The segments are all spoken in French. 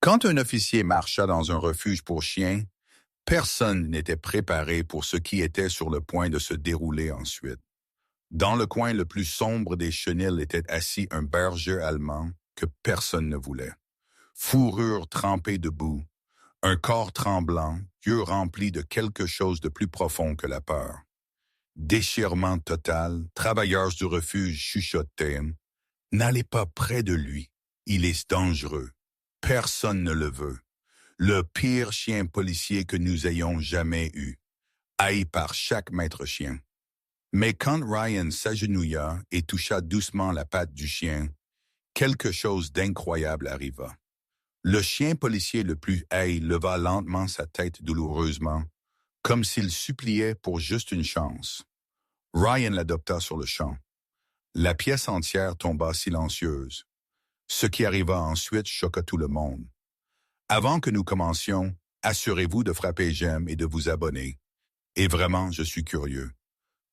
Quand un officier marcha dans un refuge pour chiens, personne n'était préparé pour ce qui était sur le point de se dérouler ensuite. Dans le coin le plus sombre des chenils était assis un berger allemand que personne ne voulait. Fourrure trempée de boue, un corps tremblant, yeux remplis de quelque chose de plus profond que la peur. Déchirement total, travailleurs du refuge chuchotaient. N'allez pas près de lui, il est dangereux. Personne ne le veut. Le pire chien policier que nous ayons jamais eu, haï par chaque maître chien. Mais quand Ryan s'agenouilla et toucha doucement la patte du chien, quelque chose d'incroyable arriva. Le chien policier le plus haï leva lentement sa tête douloureusement, comme s'il suppliait pour juste une chance. Ryan l'adopta sur le champ. La pièce entière tomba silencieuse. Ce qui arriva ensuite choqua tout le monde. Avant que nous commencions, assurez-vous de frapper j'aime et de vous abonner. Et vraiment, je suis curieux.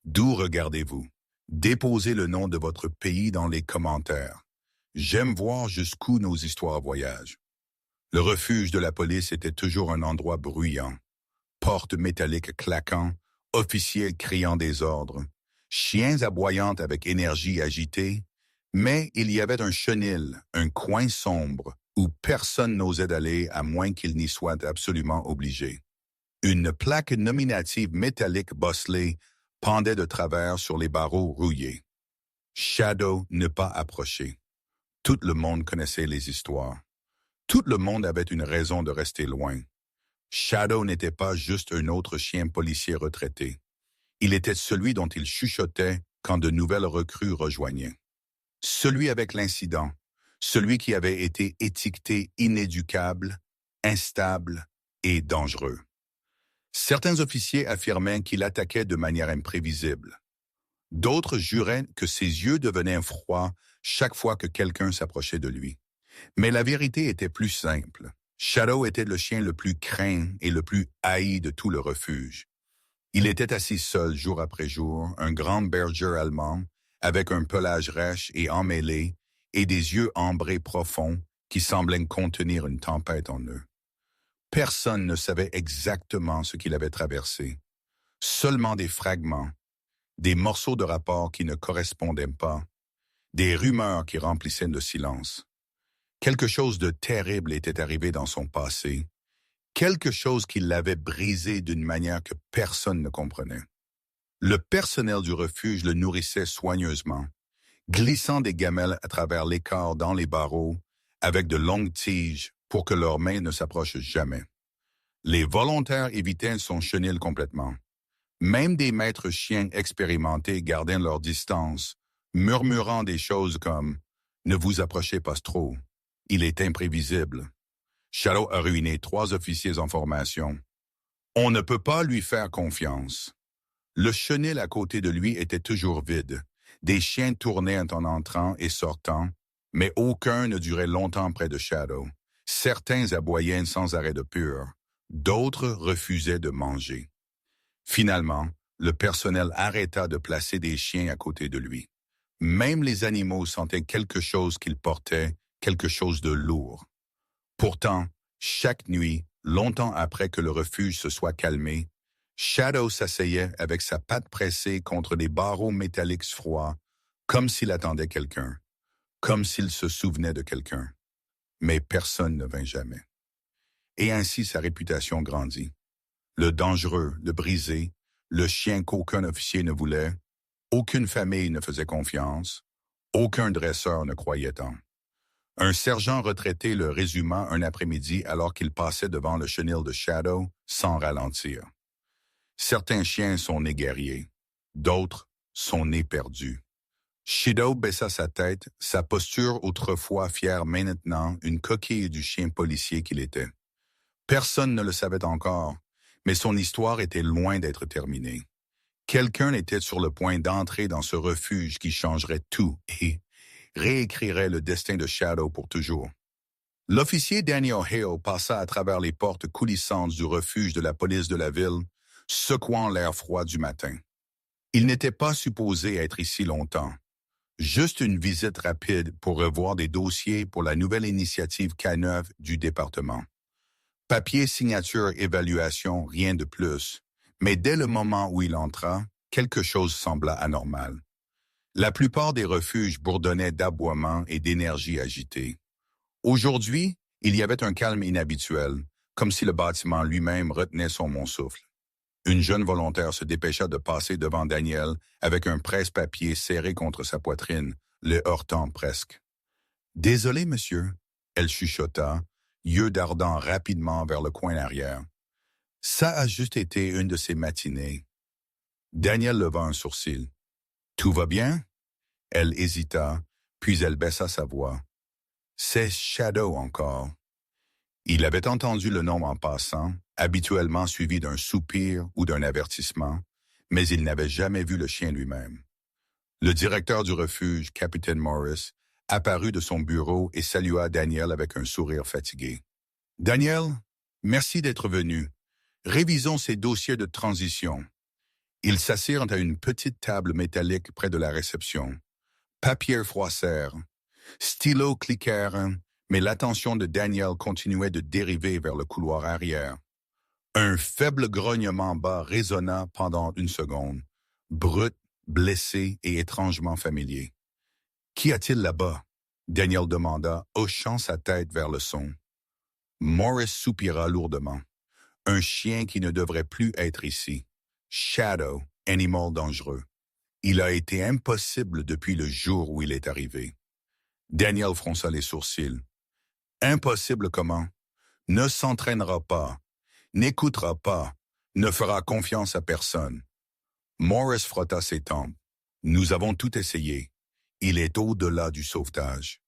D'où regardez-vous? Déposez le nom de votre pays dans les commentaires. J'aime voir jusqu'où nos histoires voyagent. Le refuge de la police était toujours un endroit bruyant. Portes métalliques claquant, officiers criant des ordres, chiens aboyant avec énergie agitée, mais il y avait un chenil, un coin sombre, où personne n'osait aller à moins qu'il n'y soit absolument obligé. Une plaque nominative métallique bosselée pendait de travers sur les barreaux rouillés. Shadow ne pas approcher. Tout le monde connaissait les histoires. Tout le monde avait une raison de rester loin. Shadow n'était pas juste un autre chien policier retraité. Il était celui dont il chuchotait quand de nouvelles recrues rejoignaient. Celui avec l'incident, celui qui avait été étiqueté inéducable, instable et dangereux. Certains officiers affirmaient qu'il attaquait de manière imprévisible. D'autres juraient que ses yeux devenaient froids chaque fois que quelqu'un s'approchait de lui. Mais la vérité était plus simple. Shadow était le chien le plus craint et le plus haï de tout le refuge. Il était assis seul jour après jour, un grand berger allemand, avec un pelage rêche et emmêlé, et des yeux ambrés profonds qui semblaient contenir une tempête en eux. Personne ne savait exactement ce qu'il avait traversé. Seulement des fragments, des morceaux de rapport qui ne correspondaient pas, des rumeurs qui remplissaient le silence. Quelque chose de terrible était arrivé dans son passé, quelque chose qui l'avait brisé d'une manière que personne ne comprenait. Le personnel du refuge le nourrissait soigneusement, glissant des gamelles à travers l'écart dans les barreaux, avec de longues tiges pour que leurs mains ne s'approchent jamais. Les volontaires évitaient son chenil complètement. Même des maîtres chiens expérimentés gardaient leur distance, murmurant des choses comme « Ne vous approchez pas trop, il est imprévisible ». Shadow a ruiné 3 officiers en formation. On ne peut pas lui faire confiance. Le chenil à côté de lui était toujours vide. Des chiens tournaient en entrant et sortant, mais aucun ne durait longtemps près de Shadow. Certains aboyaient sans arrêt de peur. D'autres refusaient de manger. Finalement, le personnel arrêta de placer des chiens à côté de lui. Même les animaux sentaient quelque chose qu'ils portaient, quelque chose de lourd. Pourtant, chaque nuit, longtemps après que le refuge se soit calmé, Shadow s'asseyait avec sa patte pressée contre des barreaux métalliques froids, comme s'il attendait quelqu'un, comme s'il se souvenait de quelqu'un. Mais personne ne vint jamais. Et ainsi sa réputation grandit. Le dangereux, le brisé, le chien qu'aucun officier ne voulait, aucune famille ne faisait confiance, aucun dresseur ne croyait en. Un sergent retraité le résuma un après-midi alors qu'il passait devant le chenil de Shadow sans ralentir. Certains chiens sont nés guerriers, d'autres sont nés perdus. Shadow baissa sa tête, sa posture autrefois fière maintenant une coquille du chien policier qu'il était. Personne ne le savait encore, mais son histoire était loin d'être terminée. Quelqu'un était sur le point d'entrer dans ce refuge qui changerait tout et réécrirait le destin de Shadow pour toujours. L'officier Daniel Hale passa à travers les portes coulissantes du refuge de la police de la ville, secouant l'air froid du matin. Il n'était pas supposé être ici longtemps. Juste une visite rapide pour revoir des dossiers pour la nouvelle initiative K9 du département. Papier, signature, évaluation, rien de plus. Mais dès le moment où il entra, quelque chose sembla anormal. La plupart des refuges bourdonnaient d'aboiements et d'énergie agitée. Aujourd'hui, il y avait un calme inhabituel, comme si le bâtiment lui-même retenait son bon souffle. Une jeune volontaire se dépêcha de passer devant Daniel avec un presse-papier serré contre sa poitrine, le heurtant presque. « Désolé, monsieur, » elle chuchota, yeux dardant rapidement vers le coin arrière. « Ça a juste été une de ces matinées. » Daniel leva un sourcil. « Tout va bien? » Elle hésita, puis elle baissa sa voix. « C'est Shadow encore. » Il avait entendu le nom en passant, habituellement suivi d'un soupir ou d'un avertissement, mais il n'avait jamais vu le chien lui-même. Le directeur du refuge, Capitaine Morris, apparut de son bureau et salua Daniel avec un sourire fatigué. « Daniel, merci d'être venu. Révisons ces dossiers de transition. » Ils s'assirent à une petite table métallique près de la réception. Papiers froissèrent, stylos cliquèrent, mais l'attention de Daniel continuait de dériver vers le couloir arrière. Un faible grognement bas résonna pendant une seconde, brut, blessé et étrangement familier. « Qu'y a-t-il là-bas? » Daniel demanda, hochant sa tête vers le son. Morris soupira lourdement. Un chien qui ne devrait plus être ici. Shadow, animal dangereux. Il a été impossible depuis le jour où il est arrivé. Daniel fronça les sourcils. Impossible comment? Ne s'entraînera pas, n'écoutera pas, ne fera confiance à personne. Morris frotta ses tempes. Nous avons tout essayé. Il est au-delà du sauvetage.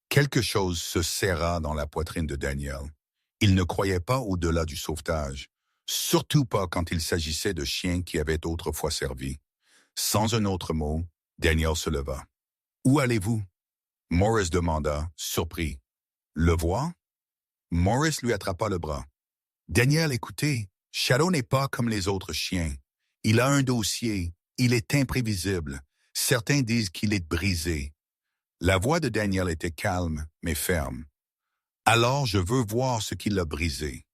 Quelque chose se serra dans la poitrine de Daniel. Il ne croyait pas au-delà du sauvetage, surtout pas quand il s'agissait de chiens qui avaient autrefois servi. Sans un autre mot, Daniel se leva. « Où allez-vous? » Morris demanda, surpris. « Le voir? » Morris lui attrapa le bras. « Daniel, écoutez, Shadow n'est pas comme les autres chiens. Il a un dossier, il est imprévisible. Certains disent qu'il est brisé. » La voix de Daniel était calme, mais ferme. « Alors je veux voir ce qui l'a brisé. »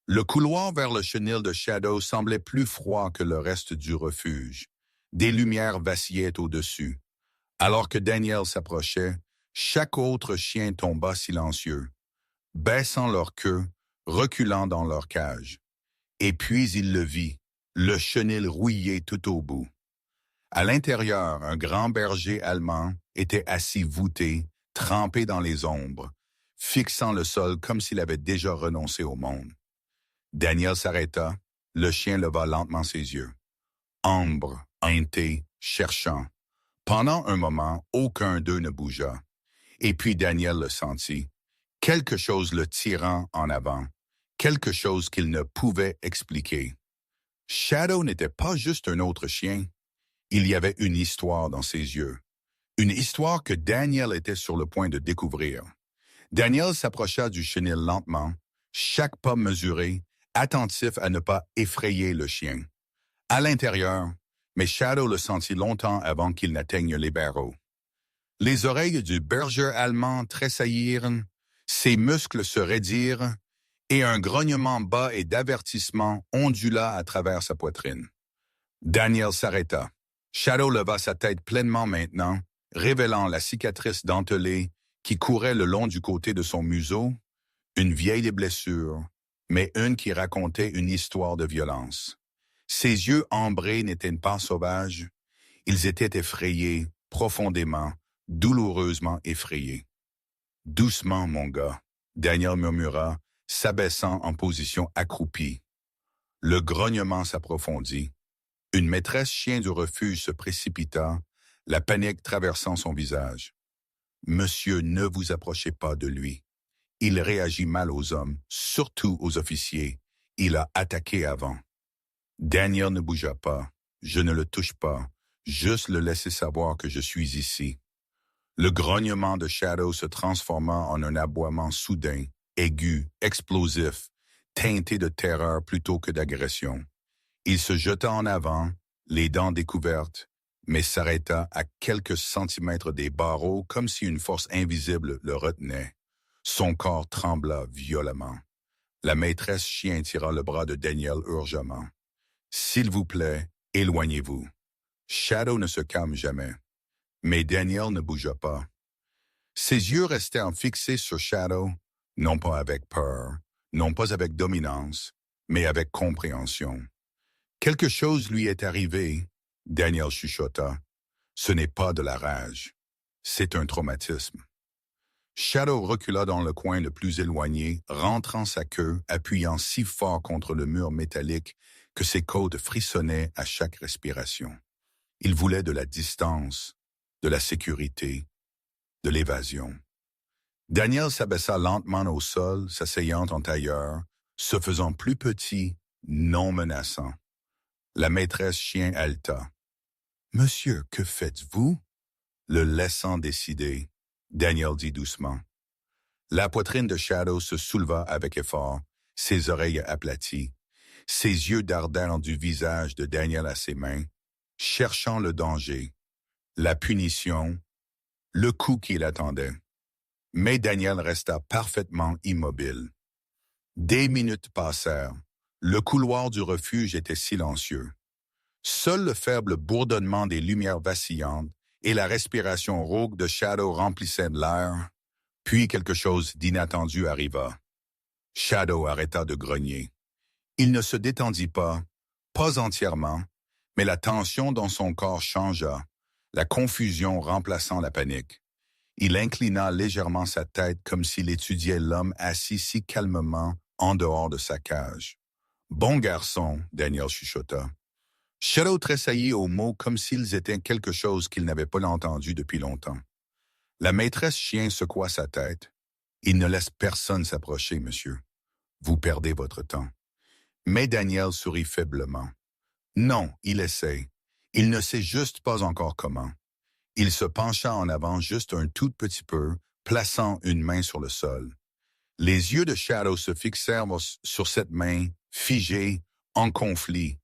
Le couloir vers le chenil de Shadow semblait plus froid que le reste du refuge. Des lumières vacillaient au-dessus. Alors que Daniel s'approchait, chaque autre chien tomba silencieux, baissant leur queue, reculant dans leur cage. Et puis il le vit, le chenil rouillé tout au bout. À l'intérieur, un grand berger allemand était assis voûté, trempé dans les ombres, fixant le sol comme s'il avait déjà renoncé au monde. Daniel s'arrêta, le chien leva lentement ses yeux. Ambre, heinté, cherchant. Pendant un moment, aucun d'eux ne bougea. Et puis Daniel le sentit. Quelque chose le tirant en avant. Quelque chose qu'il ne pouvait expliquer. Shadow n'était pas juste un autre chien. Il y avait une histoire dans ses yeux. Une histoire que Daniel était sur le point de découvrir. Daniel s'approcha du chenil lentement, chaque pas mesuré, attentif à ne pas effrayer le chien. À l'intérieur, mais Shadow le sentit longtemps avant qu'il n'atteigne les barreaux. Les oreilles du berger allemand tressaillirent, ses muscles se raidirent, et un grognement bas et d'avertissement ondula à travers sa poitrine. Daniel s'arrêta. Shadow leva sa tête pleinement maintenant, révélant la cicatrice dentelée qui courait le long du côté de son museau, une vieille blessure, mais une qui racontait une histoire de violence. Ses yeux ambrés n'étaient pas sauvages, ils étaient effrayés, profondément, douloureusement effrayés. « Doucement, mon gars », Daniel murmura, s'abaissant en position accroupie. Le grognement s'approfondit. Une maîtresse chien du refuge se précipita, la panique traversant son visage. « Monsieur, ne vous approchez pas de lui. Il réagit mal aux hommes, surtout aux officiers. Il a attaqué avant. » Daniel ne bougea pas. « Je ne le touche pas. Juste le laisser savoir que je suis ici. » Le grognement de Shadow se transforma en un aboiement soudain, aigu, explosif, teinté de terreur plutôt que d'agression. Il se jeta en avant, les dents découvertes, mais s'arrêta à quelques centimètres des barreaux comme si une force invisible le retenait. Son corps trembla violemment. La maîtresse chien tira le bras de Daniel urgemment. « S'il vous plaît, éloignez-vous. » Shadow ne se calme jamais. Mais Daniel ne bougea pas. Ses yeux restaient fixés sur Shadow, non pas avec peur, non pas avec dominance, mais avec compréhension. Quelque chose lui est arrivé, Daniel chuchota. Ce n'est pas de la rage, c'est un traumatisme. Shadow recula dans le coin le plus éloigné, rentrant sa queue, appuyant si fort contre le mur métallique que ses côtes frissonnaient à chaque respiration. Il voulait de la distance, de la sécurité, de l'évasion. Daniel s'abaissa lentement au sol, s'asseyant en tailleur, se faisant plus petit, non menaçant. La maîtresse chien haleta. « Monsieur, que faites-vous? » Le laissant décider, Daniel dit doucement. La poitrine de Shadow se souleva avec effort, ses oreilles aplaties. Ses yeux dardèrent du visage de Daniel à ses mains, cherchant le danger, la punition, le coup qui l'attendait. Mais Daniel resta parfaitement immobile. Des minutes passèrent. Le couloir du refuge était silencieux. Seul le faible bourdonnement des lumières vacillantes et la respiration rauque de Shadow remplissaient l'air, puis quelque chose d'inattendu arriva. Shadow arrêta de grogner. Il ne se détendit pas entièrement, mais la tension dans son corps changea, la confusion remplaçant la panique. Il inclina légèrement sa tête comme s'il étudiait l'homme assis si calmement en dehors de sa cage. « Bon garçon, » Daniel chuchota. Shadow tressaillit aux mots comme s'ils étaient quelque chose qu'il n'avait pas entendu depuis longtemps. La maîtresse chien secoua sa tête. « Il ne laisse personne s'approcher, monsieur. Vous perdez votre temps. » Mais Daniel sourit faiblement. « Non, il essaie. Il ne sait juste pas encore comment. » Il se pencha en avant juste un tout petit peu, plaçant une main sur le sol. Les yeux de Shadow se fixèrent sur cette main, figée, en conflit.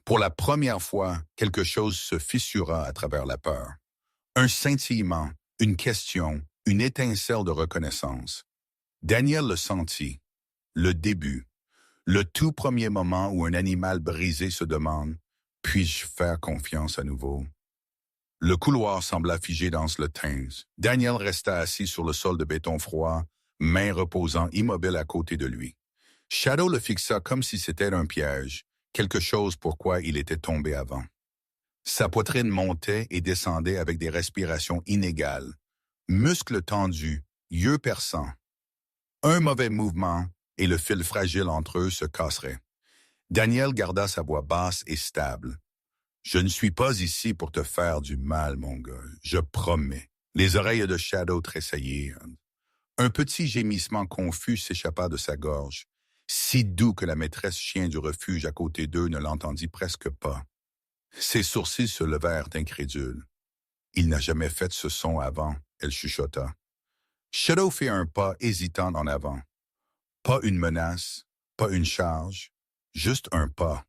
Pour la première fois, quelque chose se fissura à travers la peur. Un scintillement, une question, une étincelle de reconnaissance. Daniel le sentit. Le début. Le tout premier moment où un animal brisé se demande « Puis-je faire confiance à nouveau ?» Le couloir sembla figé dans le Thames. Daniel resta assis sur le sol de béton froid, mains reposant immobile à côté de lui. Shadow le fixa comme si c'était un piège, quelque chose pour quoi il était tombé avant. Sa poitrine montait et descendait avec des respirations inégales, muscles tendus, yeux perçants. Un mauvais mouvement et le fil fragile entre eux se casserait. Daniel garda sa voix basse et stable. « Je ne suis pas ici pour te faire du mal, mon gars, je promets. » Les oreilles de Shadow tressaillirent. Un petit gémissement confus s'échappa de sa gorge, si doux que la maîtresse chien du refuge à côté d'eux ne l'entendit presque pas. Ses sourcils se levèrent incrédules. « Il n'a jamais fait ce son avant, » elle chuchota. Shadow fit un pas hésitant en avant. Pas une menace, pas une charge, juste un pas.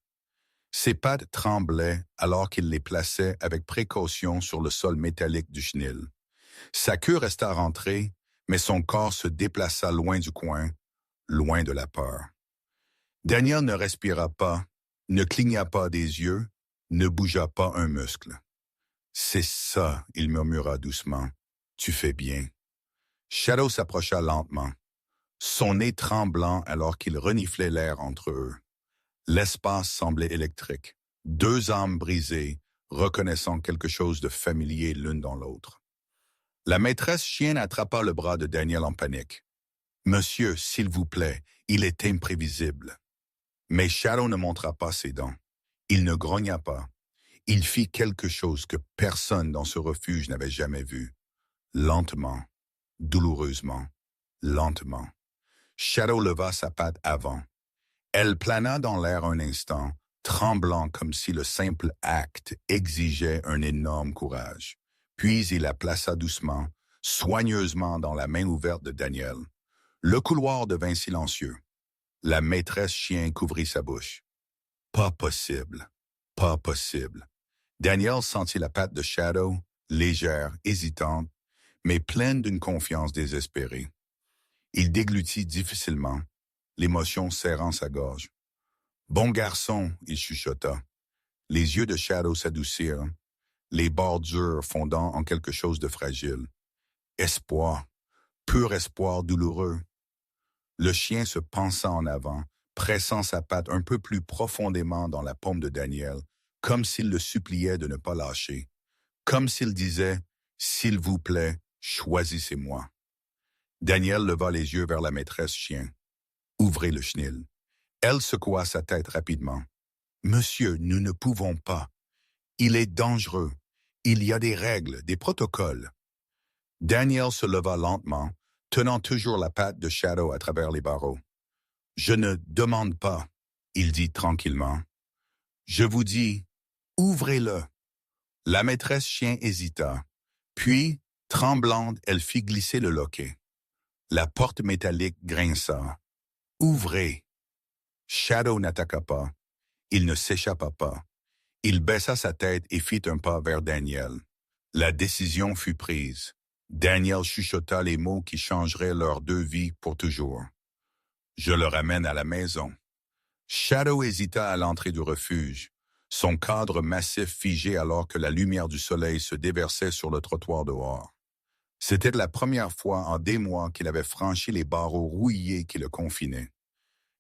Ses pattes tremblaient alors qu'il les plaçait avec précaution sur le sol métallique du chenil. Sa queue resta rentrée, mais son corps se déplaça loin du coin, loin de la peur. Daniel ne respira pas, ne cligna pas des yeux, ne bougea pas un muscle. « C'est ça, » il murmura doucement. « Tu fais bien. » Shadow s'approcha lentement, son nez tremblant alors qu'il reniflait l'air entre eux. L'espace semblait électrique, deux âmes brisées, reconnaissant quelque chose de familier l'une dans l'autre. La maîtresse chienne attrapa le bras de Daniel en panique. « Monsieur, s'il vous plaît, il est imprévisible. » Mais Shadow ne montra pas ses dents. Il ne grogna pas. Il fit quelque chose que personne dans ce refuge n'avait jamais vu. Lentement, douloureusement, lentement. Shadow leva sa patte avant. Elle plana dans l'air un instant, tremblant comme si le simple acte exigeait un énorme courage. Puis il la plaça doucement, soigneusement dans la main ouverte de Daniel. Le couloir devint silencieux. La maîtresse chien couvrit sa bouche. « Pas possible, pas possible. » Daniel sentit la patte de Shadow, légère, hésitante, mais pleine d'une confiance désespérée. Il déglutit difficilement, l'émotion serrant sa gorge. « Bon garçon, » il chuchota. Les yeux de Shadow s'adoucirent, les bordures fondant en quelque chose de fragile. Espoir, pur espoir douloureux. Le chien se pencha en avant, pressant sa patte un peu plus profondément dans la paume de Daniel, comme s'il le suppliait de ne pas lâcher, comme s'il disait « S'il vous plaît, choisissez-moi ». Daniel leva les yeux vers la maîtresse chien. « Ouvrez le chenil. » Elle secoua sa tête rapidement. « Monsieur, nous ne pouvons pas. Il est dangereux. Il y a des règles, des protocoles. » Daniel se leva lentement, tenant toujours la patte de Shadow à travers les barreaux. « Je ne demande pas, » il dit tranquillement. « Je vous dis, ouvrez-le. » La maîtresse chien hésita. Puis, tremblante, elle fit glisser le loquet. La porte métallique grinça. « Ouvrez !» Shadow n'attaqua pas. Il ne s'échappa pas. Il baissa sa tête et fit un pas vers Daniel. La décision fut prise. Daniel chuchota les mots qui changeraient leurs deux vies pour toujours. « Je le ramène à la maison. » Shadow hésita à l'entrée du refuge, son cadre massif figé alors que la lumière du soleil se déversait sur le trottoir dehors. C'était la première fois en des mois qu'il avait franchi les barreaux rouillés qui le confinaient.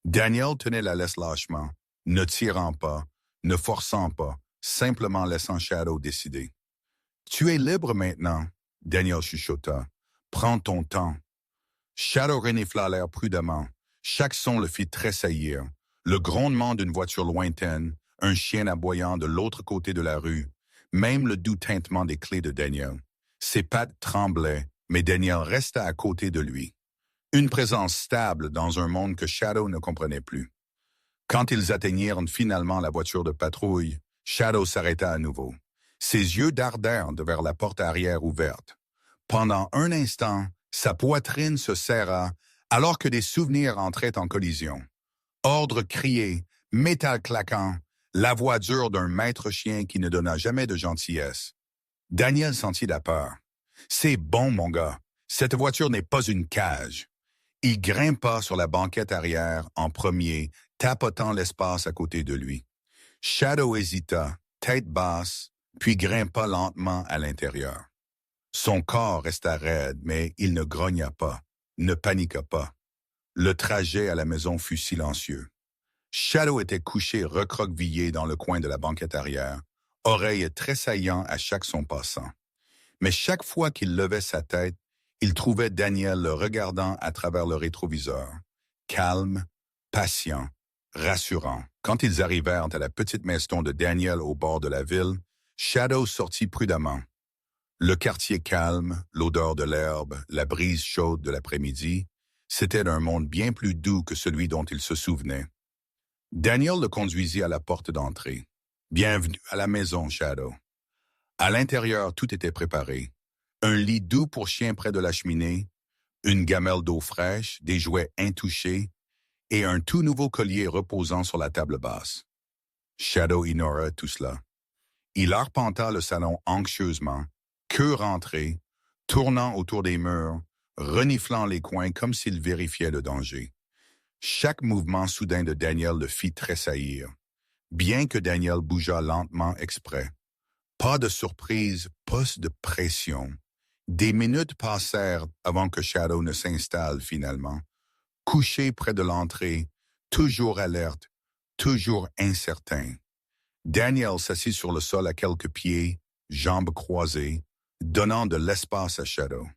Daniel tenait la laisse lâchement, ne tirant pas, ne forçant pas, simplement laissant Shadow décider. « Tu es libre maintenant, » Daniel chuchota. « Prends ton temps. » Shadow renifla l'air prudemment. Chaque son le fit tressaillir. Le grondement d'une voiture lointaine, un chien aboyant de l'autre côté de la rue, même le doux tintement des clés de Daniel. Ses pattes tremblaient, mais Daniel resta à côté de lui. Une présence stable dans un monde que Shadow ne comprenait plus. Quand ils atteignirent finalement la voiture de patrouille, Shadow s'arrêta à nouveau. Ses yeux dardèrent vers la porte arrière ouverte. Pendant un instant, sa poitrine se serra alors que des souvenirs entraient en collision. Ordre crié, métal claquant, la voix dure d'un maître chien qui ne donna jamais de gentillesse. Daniel sentit la peur. « C'est bon, mon gars. Cette voiture n'est pas une cage. » Il grimpa sur la banquette arrière en premier, tapotant l'espace à côté de lui. Shadow hésita, tête basse, puis grimpa lentement à l'intérieur. Son corps resta raide, mais il ne grogna pas, ne paniqua pas. Le trajet à la maison fut silencieux. Shadow était couché recroquevillé dans le coin de la banquette arrière, oreilles tressaillant à chaque son passant. Mais chaque fois qu'il levait sa tête, il trouvait Daniel le regardant à travers le rétroviseur, calme, patient, rassurant. Quand ils arrivèrent à la petite maison de Daniel au bord de la ville, Shadow sortit prudemment. Le quartier calme, l'odeur de l'herbe, la brise chaude de l'après-midi, c'était un monde bien plus doux que celui dont il se souvenait. Daniel le conduisit à la porte d'entrée. « Bienvenue à la maison, Shadow. » À l'intérieur, tout était préparé. Un lit doux pour chien près de la cheminée, une gamelle d'eau fraîche, des jouets intouchés et un tout nouveau collier reposant sur la table basse. Shadow ignora tout cela. Il arpenta le salon anxieusement, queue rentrée, tournant autour des murs, reniflant les coins comme s'il vérifiait le danger. Chaque mouvement soudain de Daniel le fit tressaillir, bien que Daniel bougea lentement exprès. Pas de surprise, pas de pression. Des minutes passèrent avant que Shadow ne s'installe finalement, couché près de l'entrée, toujours alerte, toujours incertain. Daniel s'assit sur le sol à quelques pieds, jambes croisées, donnant de l'espace à Shadow.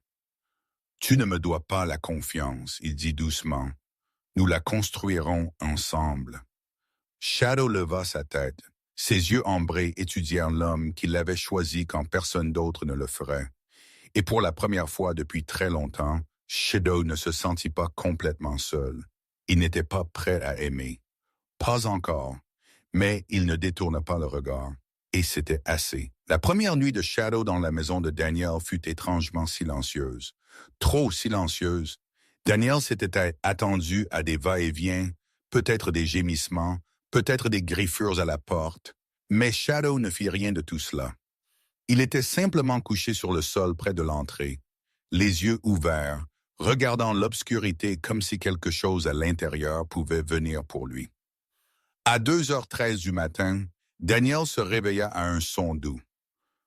« Tu ne me dois pas la confiance, » il dit doucement. « Nous la construirons ensemble. » Shadow leva sa tête. Ses yeux ambrés étudièrent l'homme qui l'avait choisi quand personne d'autre ne le ferait. Et pour la première fois depuis très longtemps, Shadow ne se sentit pas complètement seul. Il n'était pas prêt à aimer. Pas encore, mais il ne détourna pas le regard. Et c'était assez. La première nuit de Shadow dans la maison de Daniel fut étrangement silencieuse. Trop silencieuse. Daniel s'était attendu à des va-et-vient, peut-être des gémissements, peut-être des griffures à la porte, Mais Shadow ne fit rien de tout cela. Il était simplement couché sur le sol près de l'entrée, les yeux ouverts, regardant l'obscurité comme si quelque chose à l'intérieur pouvait venir pour lui. À 2h13 du matin, Daniel se réveilla à un son doux.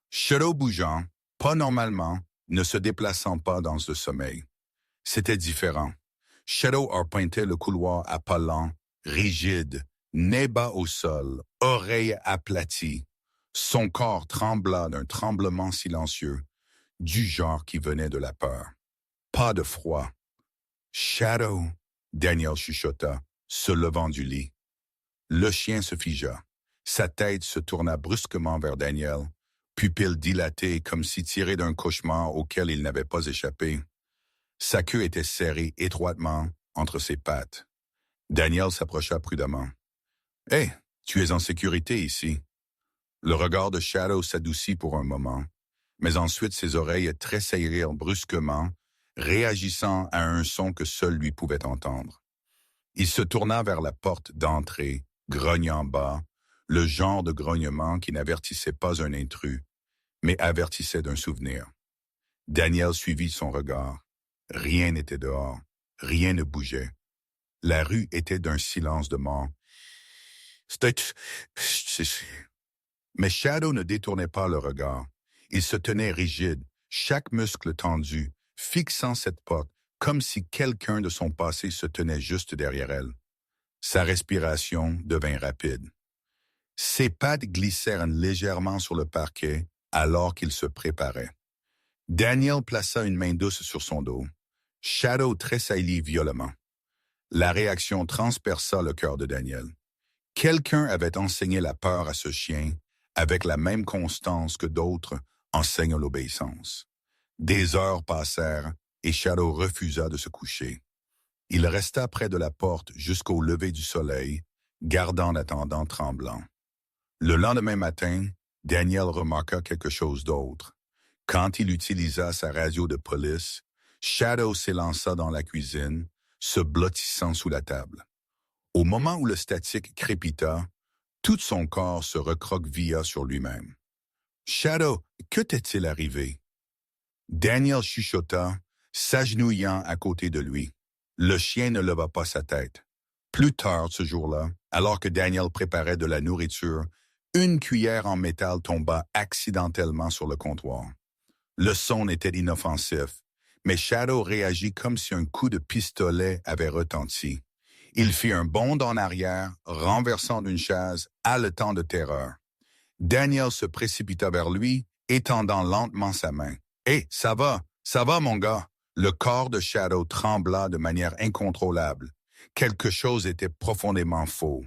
Shadow bougeant, pas normalement, ne se déplaçant pas dans le sommeil. C'était différent. Shadow arpentait le couloir à pas lents, rigide, nez bas au sol, oreilles aplaties. Son corps trembla d'un tremblement silencieux, du genre qui venait de la peur. Pas de froid. Shadow, Daniel chuchota, se levant du lit. Le chien se figea. Sa tête se tourna brusquement vers Daniel, pupilles dilatées comme si tiré d'un cauchemar auquel il n'avait pas échappé. Sa queue était serrée étroitement entre ses pattes. Daniel s'approcha prudemment. « Hé, tu es en sécurité ici. » Le regard de Shadow s'adoucit pour un moment, mais ensuite ses oreilles tressaillirent brusquement, réagissant à un son que seul lui pouvait entendre. Il se tourna vers la porte d'entrée, grognant bas, le genre de grognement qui n'avertissait pas un intrus, mais avertissait d'un souvenir. Daniel suivit son regard. Rien n'était dehors, rien ne bougeait. La rue était d'un silence de mort. Mais Shadow ne détournait pas le regard. Il se tenait rigide, chaque muscle tendu, fixant cette porte, comme si quelqu'un de son passé se tenait juste derrière elle. Sa respiration devint rapide. Ses pattes glissèrent légèrement sur le parquet alors qu'il se préparait. Daniel plaça une main douce sur son dos. Shadow tressaillit violemment. La réaction transperça le cœur de Daniel. Quelqu'un avait enseigné la peur à ce chien avec la même constance que d'autres enseignent l'obéissance. Des heures passèrent et Shadow refusa de se coucher. Il resta près de la porte jusqu'au lever du soleil, gardant l'attendant tremblant. Le lendemain matin, Daniel remarqua quelque chose d'autre. Quand il utilisa sa radio de police, Shadow s'élança dans la cuisine, se blottissant sous la table. Au moment où le statique crépita, tout son corps se recroquevilla sur lui-même. « Shadow, que t'est-il arrivé? » Daniel chuchota, s'agenouillant à côté de lui. Le chien ne leva pas sa tête. Plus tard ce jour-là, alors que Daniel préparait de la nourriture, une cuillère en métal tomba accidentellement sur le comptoir. Le son était inoffensif, mais Shadow réagit comme si un coup de pistolet avait retenti. Il fit un bond en arrière, renversant une chaise, haletant de terreur. Daniel se précipita vers lui, étendant lentement sa main. « Hé, ça va, mon gars !» Le corps de Shadow trembla de manière incontrôlable. Quelque chose était profondément faux.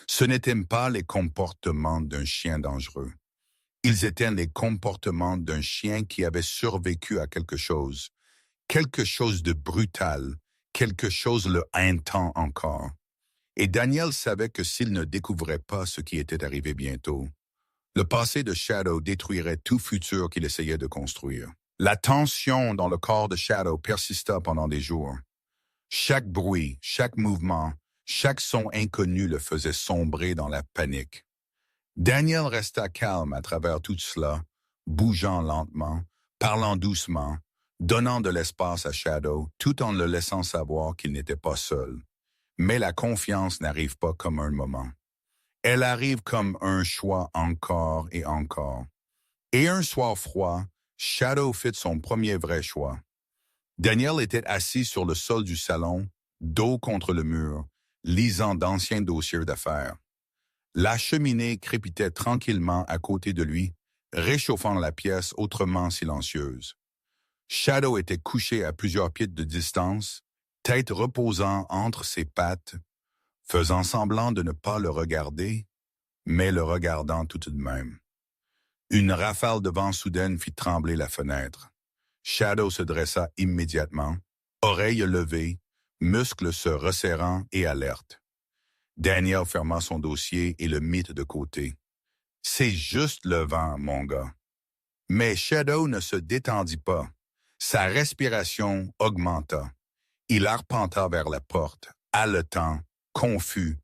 Ce n'étaient pas les comportements d'un chien dangereux. Ils étaient les comportements d'un chien qui avait survécu à quelque chose de brutal, quelque chose le hantant encore. Et Daniel savait que s'il ne découvrait pas ce qui était arrivé bientôt, le passé de Shadow détruirait tout futur qu'il essayait de construire. La tension dans le corps de Shadow persista pendant des jours. Chaque bruit, chaque mouvement, chaque son inconnu le faisait sombrer dans la panique. Daniel resta calme à travers tout cela, bougeant lentement, parlant doucement, donnant de l'espace à Shadow tout en le laissant savoir qu'il n'était pas seul. Mais la confiance n'arrive pas comme un moment. Elle arrive comme un choix encore et encore. Et un soir froid, Shadow fit son premier vrai choix. Daniel était assis sur le sol du salon, dos contre le mur, lisant d'anciens dossiers d'affaires. La cheminée crépitait tranquillement à côté de lui, réchauffant la pièce autrement silencieuse. Shadow était couché à plusieurs pieds de distance, tête reposant entre ses pattes, faisant semblant de ne pas le regarder, mais le regardant tout de même. Une rafale de vent soudaine fit trembler la fenêtre. Shadow se dressa immédiatement, oreilles levées, muscles se resserrant et alerte. Daniel ferma son dossier et le mit de côté. « C'est juste le vent, mon gars. » Mais Shadow ne se détendit pas. Sa respiration augmenta. Il arpenta vers la porte, haletant, confus,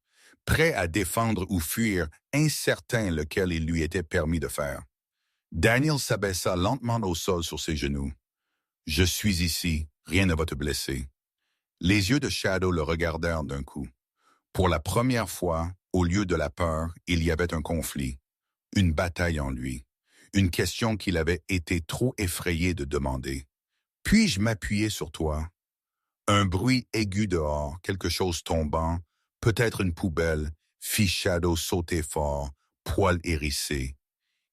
prêt à défendre ou fuir, incertain lequel il lui était permis de faire. Daniel s'abaissa lentement au sol sur ses genoux. « Je suis ici, rien ne va te blesser. » Les yeux de Shadow le regardèrent d'un coup. Pour la première fois, au lieu de la peur, il y avait un conflit, une bataille en lui, une question qu'il avait été trop effrayé de demander. « Puis-je m'appuyer sur toi? » Un bruit aigu dehors, quelque chose tombant, peut-être une poubelle, fit Shadow sauter fort, poils hérissés.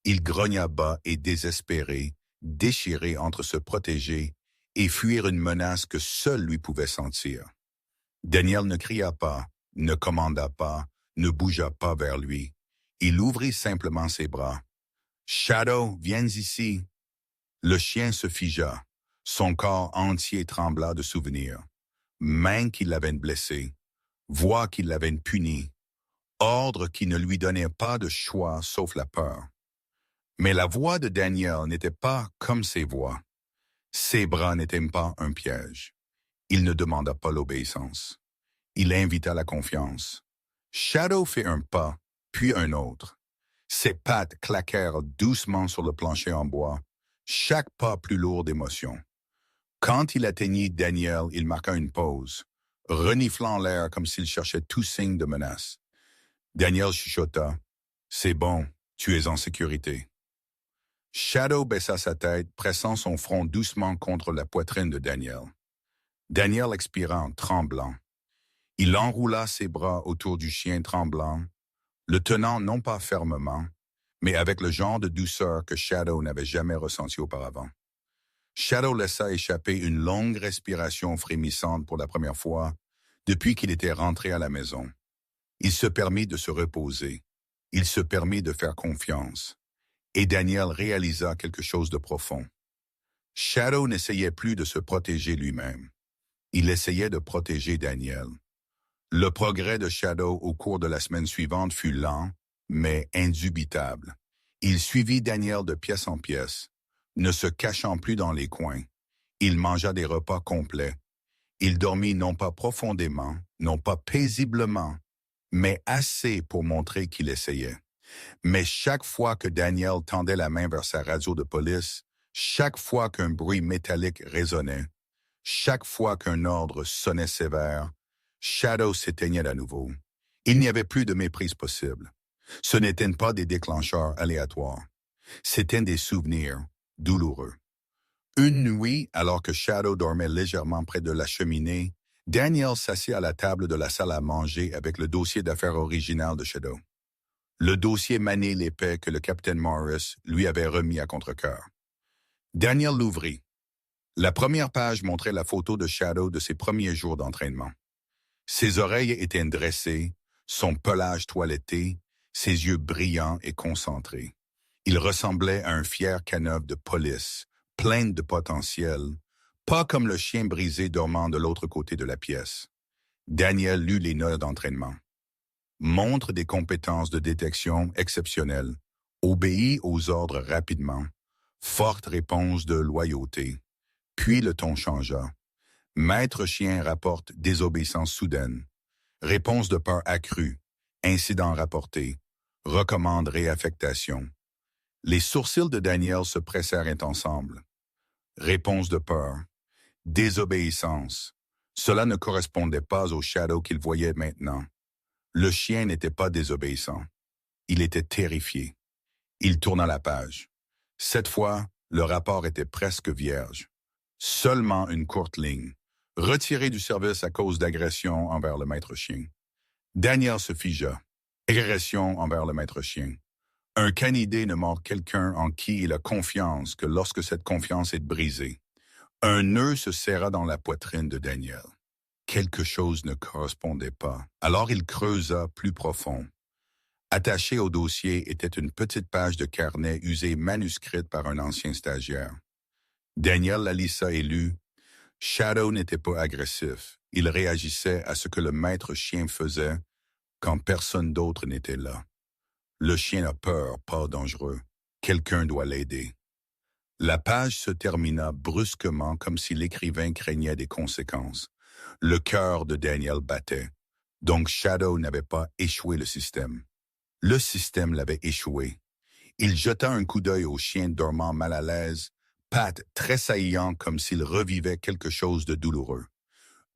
Il grogna bas et désespéré, déchiré entre se protéger et fuir une menace que seul lui pouvait sentir. Daniel ne cria pas, ne commanda pas, ne bougea pas vers lui. Il ouvrit simplement ses bras. « Shadow, viens ici. » Le chien se figea. Son corps entier trembla de souvenirs. Main qui l'avaient blessé, voix qui l'avaient puni, ordre qui ne lui donnait pas de choix sauf la peur. Mais la voix de Daniel n'était pas comme ses voix. Ses bras n'étaient pas un piège. Il ne demanda pas l'obéissance. Il invita la confiance. Shadow fit un pas, puis un autre. Ses pattes claquèrent doucement sur le plancher en bois, chaque pas plus lourd d'émotion. Quand il atteignit Daniel, il marqua une pause, reniflant l'air comme s'il cherchait tout signe de menace. Daniel chuchota. « C'est bon, tu es en sécurité. » Shadow baissa sa tête, pressant son front doucement contre la poitrine de Daniel. Daniel expira en tremblant. Il enroula ses bras autour du chien tremblant, le tenant non pas fermement, mais avec le genre de douceur que Shadow n'avait jamais ressenti auparavant. Shadow laissa échapper une longue respiration frémissante pour la première fois depuis qu'il était rentré à la maison. Il se permit de se reposer. Il se permit de faire confiance. Et Daniel réalisa quelque chose de profond. Shadow n'essayait plus de se protéger lui-même. Il essayait de protéger Daniel. Le progrès de Shadow au cours de la semaine suivante fut lent, mais indubitable. Il suivit Daniel de pièce en pièce, ne se cachant plus dans les coins. Il mangea des repas complets. Il dormit non pas profondément, non pas paisiblement, mais assez pour montrer qu'il essayait. Mais chaque fois que Daniel tendait la main vers sa radio de police, chaque fois qu'un bruit métallique résonnait, chaque fois qu'un ordre sonnait sévère, Shadow s'éteignait à nouveau. Il n'y avait plus de méprise possible. Ce n'étaient pas des déclencheurs aléatoires. C'étaient des souvenirs douloureux. Une nuit, alors que Shadow dormait légèrement près de la cheminée, Daniel s'assit à la table de la salle à manger avec le dossier d'affaires original de Shadow. Le dossier maniait l'épais que le capitaine Morris lui avait remis à contre-cœur. Daniel l'ouvrit. La première page montrait la photo de Shadow de ses premiers jours d'entraînement. Ses oreilles étaient dressées, son pelage toiletté, ses yeux brillants et concentrés. Il ressemblait à un fier canœuvre de police, plein de potentiel, pas comme le chien brisé dormant de l'autre côté de la pièce. Daniel lut les notes d'entraînement. Montre des compétences de détection exceptionnelles, obéit aux ordres rapidement, forte réponse de loyauté. Puis le ton changea. Maître chien rapporte désobéissance soudaine. Réponse de peur accrue. Incident rapporté. Recommande réaffectation. Les sourcils de Daniel se pressèrent ensemble. Réponse de peur. Désobéissance. Cela ne correspondait pas au Shadow qu'il voyait maintenant. Le chien n'était pas désobéissant. Il était terrifié. Il tourna la page. Cette fois, le rapport était presque vierge. Seulement une courte ligne. Retiré du service à cause d'agression envers le maître chien. Daniel se figea. Agression envers le maître chien. Un canidé ne mord quelqu'un en qui il a confiance que lorsque cette confiance est brisée. Un nœud se serra dans la poitrine de Daniel. Quelque chose ne correspondait pas. Alors il creusa plus profond. Attaché au dossier était une petite page de carnet usée manuscrite par un ancien stagiaire. Daniel la lissa et lut. Shadow n'était pas agressif. Il réagissait à ce que le maître chien faisait quand personne d'autre n'était là. Le chien a peur, pas dangereux. Quelqu'un doit l'aider. La page se termina brusquement comme si l'écrivain craignait des conséquences. Le cœur de Daniel battait. Donc Shadow n'avait pas échoué le système. Le système l'avait échoué. Il jeta un coup d'œil au chien dormant mal à l'aise, pattes tressaillant comme s'il revivait quelque chose de douloureux.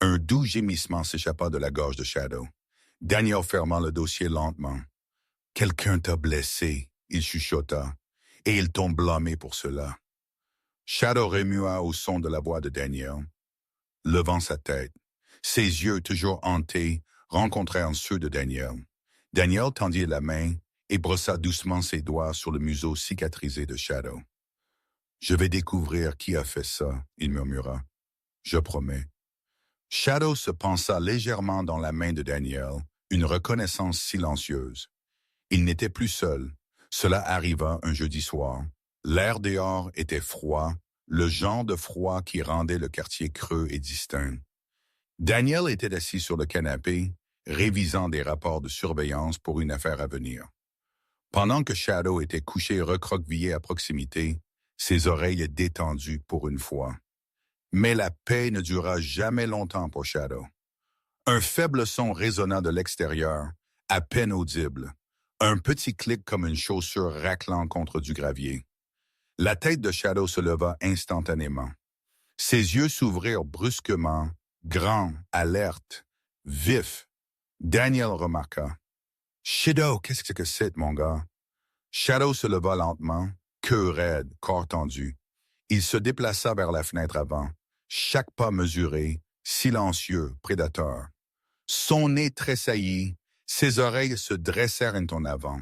Un doux gémissement s'échappa de la gorge de Shadow. Daniel ferma le dossier lentement. « Quelqu'un t'a blessé », il chuchota, et il tombe blâmé pour cela. Shadow remua au son de la voix de Daniel, levant sa tête. Ses yeux, toujours hantés, rencontrèrent ceux de Daniel. Daniel tendit la main et brossa doucement ses doigts sur le museau cicatrisé de Shadow. « Je vais découvrir qui a fait ça », il murmura. « Je promets. » Shadow se pencha légèrement dans la main de Daniel, une reconnaissance silencieuse. Il n'était plus seul. Cela arriva un jeudi soir. L'air dehors était froid, le genre de froid qui rendait le quartier creux et distinct. Daniel était assis sur le canapé, révisant des rapports de surveillance pour une affaire à venir. Pendant que Shadow était couché recroquevillé à proximité, ses oreilles détendues pour une fois. Mais la paix ne dura jamais longtemps pour Shadow. Un faible son résonna de l'extérieur, à peine audible. Un petit clic comme une chaussure raclant contre du gravier. La tête de Shadow se leva instantanément. Ses yeux s'ouvrirent brusquement, grands, alertes, vifs. Daniel remarqua. « Shadow, qu'est-ce que c'est, mon gars? » Shadow se leva lentement, queue raide, corps tendu. Il se déplaça vers la fenêtre avant, chaque pas mesuré, silencieux, prédateur. Son nez tressaillit, ses oreilles se dressèrent en avant.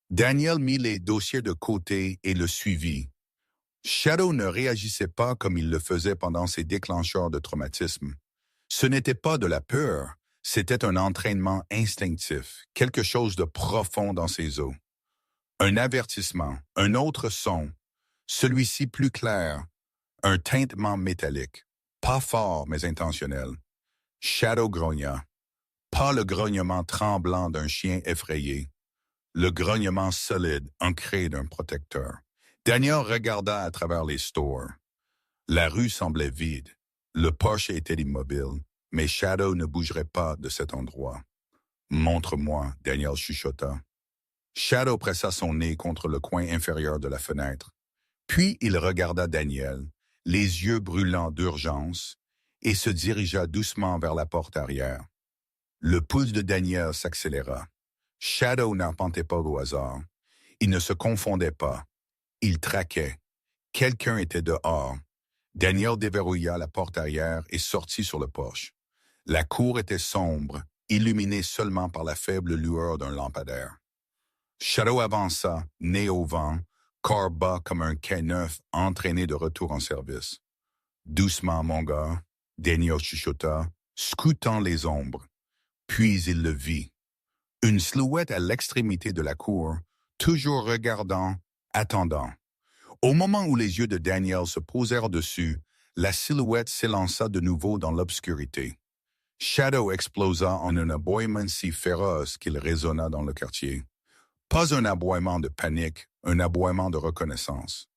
Daniel mit les dossiers de côté et le suivit. Shadow ne réagissait pas comme il le faisait pendant ses déclencheurs de traumatisme. Ce n'était pas de la peur, c'était un entraînement instinctif, quelque chose de profond dans ses os. Un avertissement, un autre son, celui-ci plus clair, un tintement métallique, pas fort mais intentionnel. Shadow grogna. Pas le grognement tremblant d'un chien effrayé, le grognement solide, ancré d'un protecteur. Daniel regarda à travers les stores. La rue semblait vide. Le Porsche était immobile, mais Shadow ne bougerait pas de cet endroit. « Montre-moi », Daniel chuchota. Shadow pressa son nez contre le coin inférieur de la fenêtre. Puis il regarda Daniel, les yeux brûlants d'urgence, et se dirigea doucement vers la porte arrière. Le pouls de Daniel s'accéléra. Shadow n'arpentait pas au hasard. Il ne se confondait pas. Il traquait. Quelqu'un était dehors. Daniel déverrouilla la porte arrière et sortit sur le porche. La cour était sombre, illuminée seulement par la faible lueur d'un lampadaire. Shadow avança, nez au vent, corps bas comme un quai neuf entraîné de retour en service. « Doucement, mon gars », Daniel chuchota, scrutant les ombres. Puis il le vit. Une silhouette à l'extrémité de la cour, toujours regardant, attendant. Au moment où les yeux de Daniel se posèrent dessus, la silhouette s'élança de nouveau dans l'obscurité. Shadow explosa en un aboiement si féroce qu'il résonna dans le quartier. Pas un aboiement de panique, un aboiement de reconnaissance.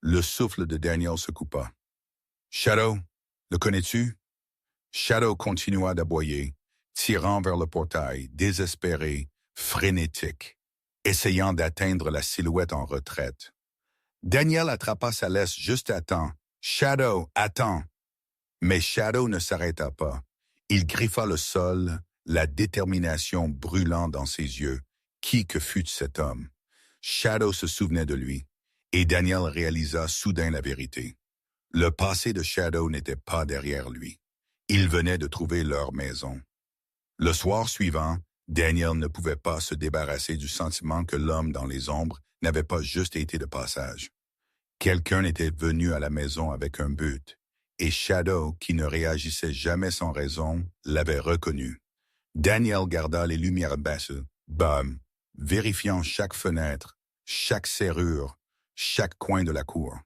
Le souffle de Daniel se coupa. « Shadow, le connais-tu? » Shadow continua d'aboyer, tirant vers le portail, désespéré, frénétique, essayant d'atteindre la silhouette en retraite. Daniel attrapa sa laisse juste à temps. « Shadow, attends !» Mais Shadow ne s'arrêta pas. Il griffa le sol, la détermination brûlant dans ses yeux. Qui que fût cet homme? Shadow se souvenait de lui, et Daniel réalisa soudain la vérité. Le passé de Shadow n'était pas derrière lui. Il venait de trouver leur maison. Le soir suivant, Daniel ne pouvait pas se débarrasser du sentiment que l'homme dans les ombres n'avait pas juste été de passage. Quelqu'un était venu à la maison avec un but, et Shadow, qui ne réagissait jamais sans raison, l'avait reconnu. Daniel garda les lumières basses, bas, vérifiant chaque fenêtre, chaque serrure, chaque coin de la cour.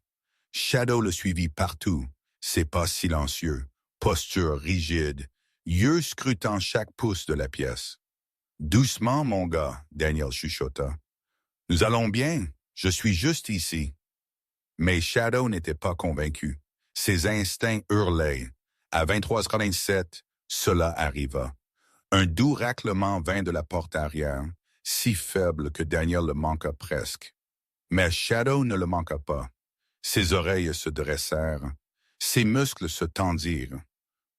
Shadow le suivit partout, ses pas silencieux, posture rigide, yeux scrutant chaque pouce de la pièce. « Doucement, mon gars, » Daniel chuchota. « Nous allons bien, je suis juste ici. » Mais Shadow n'était pas convaincu. Ses instincts hurlaient. À 23h27, cela arriva. Un doux raclement vint de la porte arrière, si faible que Daniel le manqua presque. Mais Shadow ne le manqua pas. Ses oreilles se dressèrent, ses muscles se tendirent.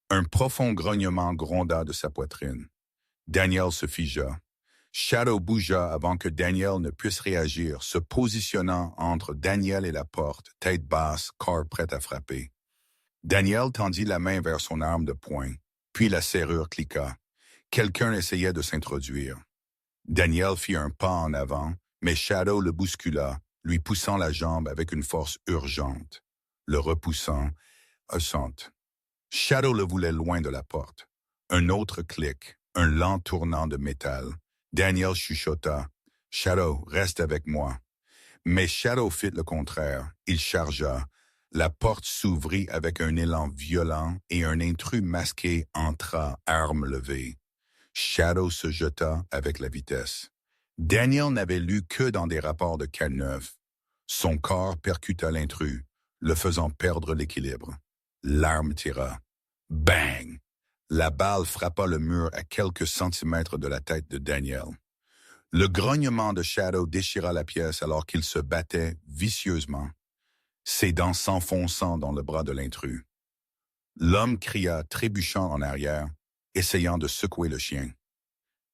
Un profond grognement gronda de sa poitrine. Daniel se figea. Shadow bougea avant que Daniel ne puisse réagir, se positionnant entre Daniel et la porte, tête basse, corps prêt à frapper. Daniel tendit la main vers son arme de poing, puis la serrure cliqua. Quelqu'un essayait de s'introduire. Daniel fit un pas en avant, mais Shadow le bouscula, lui poussant la jambe avec une force urgente. Le repoussant, assente. Shadow le voulait loin de la porte. Un autre clic, un lent tournant de métal. Daniel chuchota. « Shadow, reste avec moi. » Mais Shadow fit le contraire. Il chargea. La porte s'ouvrit avec un élan violent et un intrus masqué entra, arme levée. Shadow se jeta avec la vitesse. Daniel n'avait lu que dans des rapports de K9. Son corps percuta l'intrus, le faisant perdre l'équilibre. L'arme tira. Bang! La balle frappa le mur à quelques centimètres de la tête de Daniel. Le grognement de Shadow déchira la pièce alors qu'il se battait vicieusement, ses dents s'enfonçant dans le bras de l'intrus. L'homme cria, trébuchant en arrière, essayant de secouer le chien.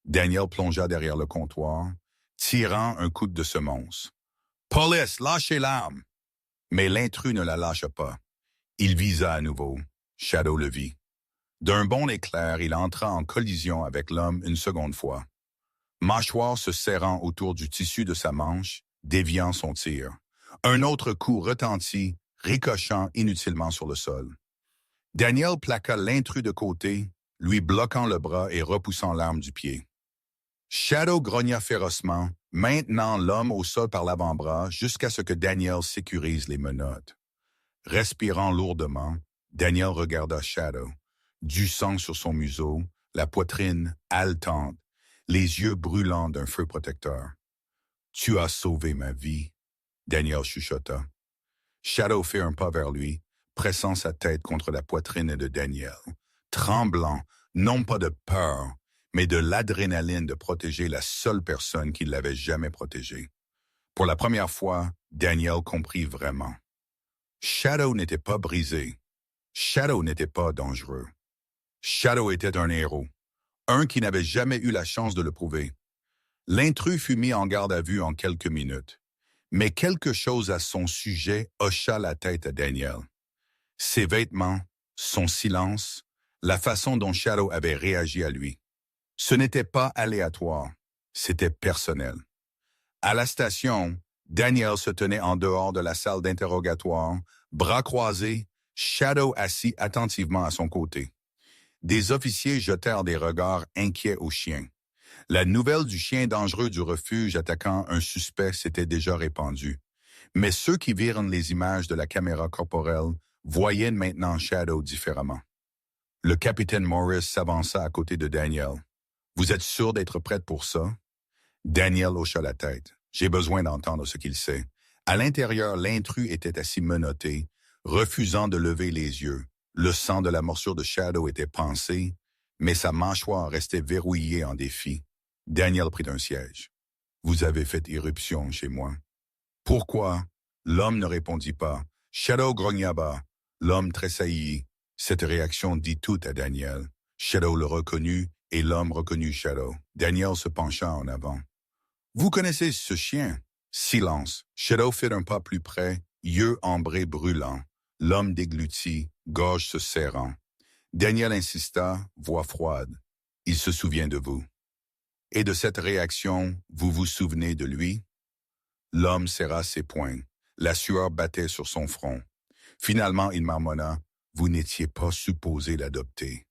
Daniel plongea derrière le comptoir, tirant un coup de semonce. « Police, lâchez l'arme! » Mais l'intrus ne la lâcha pas. Il visa à nouveau. Shadow le vit. D'un bond éclair, il entra en collision avec l'homme une seconde fois. Mâchoire se serrant autour du tissu de sa manche, déviant son tir. Un autre coup retentit, ricochant inutilement sur le sol. Daniel plaqua l'intrus de côté, lui bloquant le bras et repoussant l'arme du pied. Shadow grogna férocement, maintenant l'homme au sol par l'avant-bras jusqu'à ce que Daniel sécurise les menottes. Respirant lourdement, Daniel regarda Shadow. Du sang sur son museau, la poitrine haletante, les yeux brûlants d'un feu protecteur. « Tu as sauvé ma vie, » Daniel chuchota. Shadow fit un pas vers lui, pressant sa tête contre la poitrine de Daniel, tremblant, non pas de peur, mais de l'adrénaline de protéger la seule personne qui l'avait jamais protégé. Pour la première fois, Daniel comprit vraiment. Shadow n'était pas brisé. Shadow n'était pas dangereux. Shadow était un héros, un qui n'avait jamais eu la chance de le prouver. L'intrus fut mis en garde à vue en quelques minutes, mais quelque chose à son sujet hocha la tête à Daniel. Ses vêtements, son silence, la façon dont Shadow avait réagi à lui. Ce n'était pas aléatoire, c'était personnel. À la station, Daniel se tenait en dehors de la salle d'interrogatoire, bras croisés, Shadow assis attentivement à son côté. Des officiers jetèrent des regards inquiets au chien. La nouvelle du chien dangereux du refuge attaquant un suspect s'était déjà répandue. Mais ceux qui virent les images de la caméra corporelle voyaient maintenant Shadow différemment. Le capitaine Morris s'avança à côté de Daniel. « Vous êtes sûr d'être prête pour ça? » Daniel hocha la tête. « J'ai besoin d'entendre ce qu'il sait. » À l'intérieur, l'intrus était assis menotté, refusant de lever les yeux. Le sang de la morsure de Shadow était pansé, mais sa mâchoire restait verrouillée en défi. Daniel prit un siège. « Vous avez fait irruption chez moi. »« Pourquoi? » L'homme ne répondit pas. Shadow grogna bas. L'homme tressaillit. Cette réaction dit tout à Daniel. Shadow le reconnut et l'homme reconnut Shadow. Daniel se pencha en avant. « Vous connaissez ce chien? » Silence. Shadow fit un pas plus près, yeux ambrés brûlants. L'homme déglutit, gorge se serrant. Daniel insista, voix froide. « Il se souvient de vous. » « Et de cette réaction, vous vous souvenez de lui? » L'homme serra ses poings. La sueur battait sur son front. Finalement, il marmonna, « Vous n'étiez pas supposé l'adopter. »